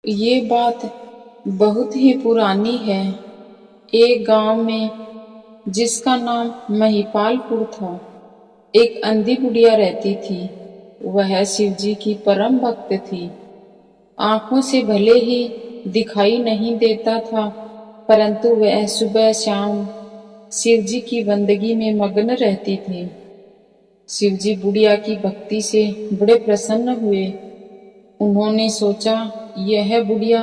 ये बात बहुत ही पुरानी है। एक गांव में, जिसका नाम महिपालपुर था, एक अंधी बुढ़िया रहती थी। वह शिवजी की परम भक्त थी। आंखों से भले ही दिखाई नहीं देता था, परंतु वह सुबह शाम शिवजी की बंदगी में मग्न रहती थी। शिवजी बुढ़िया की भक्ति से बड़े प्रसन्न हुए। उन्होंने सोचा, यह बुढ़िया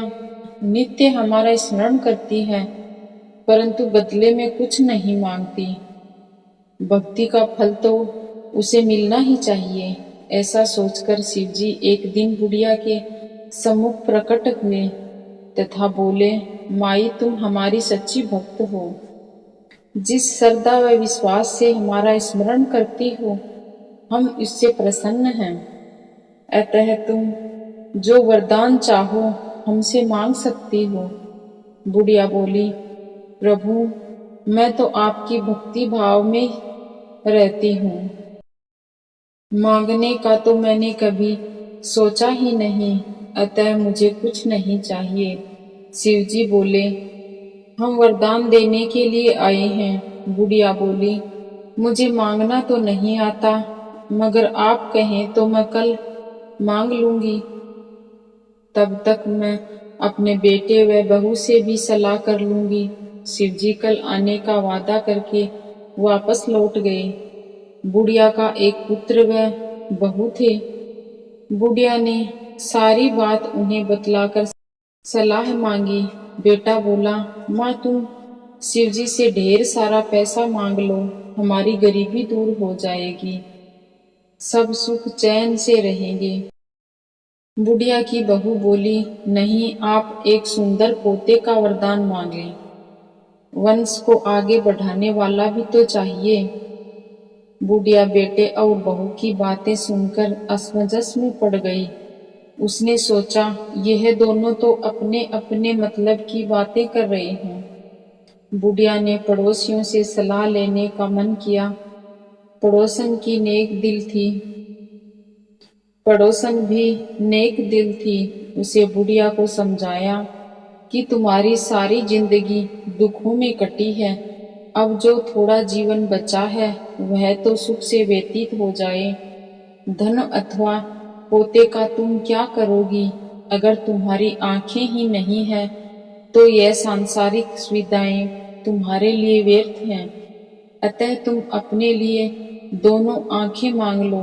नित्य हमारा स्मरण करती है, परंतु बदले में कुछ नहीं मांगती। भक्ति का फल तो उसे मिलना ही चाहिए। ऐसा सोचकर शिवजी एक दिन बुढ़िया के सम्मुख प्रकट हुए तथा बोले, माई, तुम हमारी सच्ची भक्त हो। जिस श्रद्धा व विश्वास से हमारा स्मरण करती हो, हम इससे प्रसन्न हैं। अतः तुम जो वरदान चाहो हमसे मांग सकती हो। बुढ़िया बोली, प्रभु, मैं तो आपकी भक्ति भाव में रहती हूँ। मांगने का तो मैंने कभी सोचा ही नहीं, अतः मुझे कुछ नहीं चाहिए। शिवजी बोले, हम वरदान देने के लिए आए हैं। बुढ़िया बोली, मुझे मांगना तो नहीं आता, मगर आप कहें तो मैं कल मांग लूंगी। तब तक मैं अपने बेटे व बहू से भी सलाह कर लूंगी। शिवजी कल आने का वादा करके वापस लौट गए। बुढ़िया का एक पुत्र व बहू थे। बुढ़िया ने सारी बात उन्हें बतलाकर सलाह मांगी। बेटा बोला, माँ, तुम शिवजी से ढेर सारा पैसा मांग लो, हमारी गरीबी दूर हो जाएगी, सब सुख चैन से रहेंगे। बुढ़िया की बहू बोली, नहीं, आप एक सुंदर पोते का वरदान मांगे। वंश को आगे बढ़ाने वाला भी तो चाहिए। बुढ़िया बेटे और बहू की बातें सुनकर असमंजस में पड़ गई। उसने सोचा, यह दोनों तो अपने अपने मतलब की बातें कर रहे हैं। बुढ़िया ने पड़ोसियों से सलाह लेने का मन किया। पड़ोसन की नेक दिल थी। पड़ोसन भी नेक दिल थी। उसे बुढ़िया को समझाया कि तुम्हारी सारी जिंदगी दुखों में कटी है, अब जो थोड़ा जीवन बचा है वह तो सुख से व्यतीत हो जाए। धन अथवा पोते का तुम क्या करोगी? अगर तुम्हारी आंखें ही नहीं है तो यह सांसारिक सुविधाएं तुम्हारे लिए व्यर्थ हैं। अतः तुम अपने लिए दोनों आंखें मांग लो।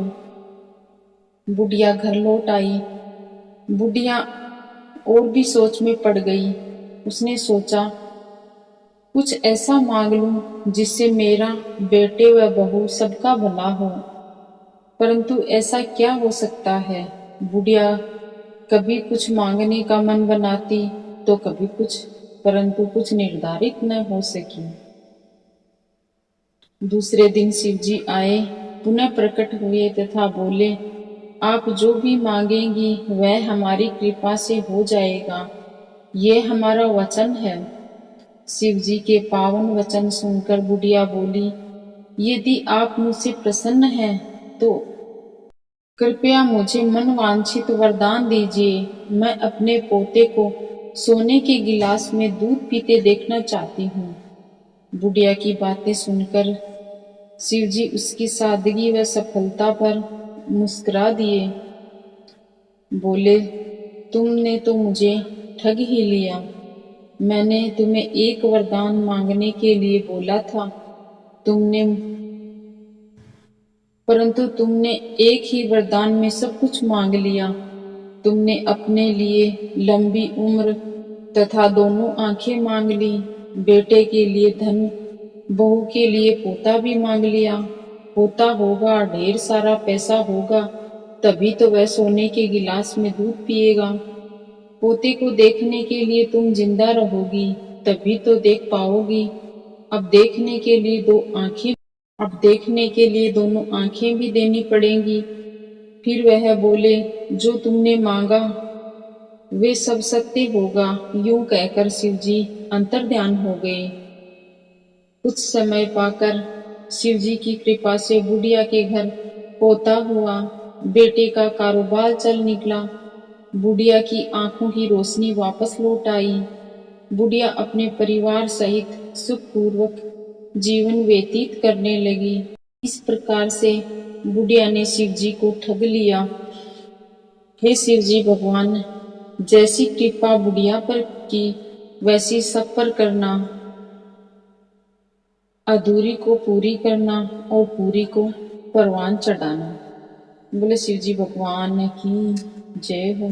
बुढ़िया घर लौट आई। बुढ़िया और भी सोच में पड़ गई। उसने सोचा, कुछ ऐसा मांग लूं जिससे मेरा बेटे व बहू सबका भला हो। परंतु ऐसा क्या हो सकता है? बुढ़िया कभी कुछ मांगने का मन बनाती तो कभी कुछ, परंतु कुछ निर्धारित न हो सकी। दूसरे दिन शिवजी आए, पुनः प्रकट हुए तथा बोले, आप जो भी मांगेंगी वह हमारी कृपा से हो जाएगा, ये हमारा वचन है। शिवजी के पावन वचन सुनकर बुढ़िया बोली, यदि आप मुझसे प्रसन्न हैं तो कृपया मुझे मनवांछित वरदान दीजिए। मैं अपने पोते को सोने के गिलास में दूध पीते देखना चाहती हूँ। बुढ़िया की बातें सुनकर शिवजी उसकी सादगी व सफलता पर मुस्कुरा दिए। बोले, तुमने तो मुझे ठग ही लिया। मैंने तुम्हें एक वरदान मांगने के लिए बोला था, परंतु तुमने एक ही वरदान में सब कुछ मांग लिया। तुमने अपने लिए लंबी उम्र तथा दोनों आंखें मांग ली, बेटे के लिए धन, बहू के लिए पोता भी मांग लिया। पोता होगा, ढेर सारा पैसा होगा, तभी तो वह सोने के गिलास में दूध पिएगा। पोते को देखने के लिए तुम जिंदा रहोगी, तभी तो देख पाओगी। अब देखने के लिए दोनों आंखें भी देनी पड़ेंगी। फिर वह बोले, जो तुमने मांगा वे सब सत्य होगा। यूं कहकर शिवजी अंतर्ध्यान हो गए। कुछ समय पाकर शिवजी की कृपा से बुढ़िया के घर पोता हुआ। बेटे का कारोबार चल निकला। बुढ़िया की आंखों की रोशनी वापस लौट आई। बुढ़िया अपने परिवार सहित सुखपूर्वक जीवन व्यतीत करने लगी। इस प्रकार से बुढ़िया ने शिव जी को ठग लिया। हे शिव जी भगवान, जैसी कृपा बुढ़िया पर की वैसी सब पर करना, अधूरी को पूरी करना और पूरी को परवान चढ़ाना। बोले शिव जी भगवान की जय हो।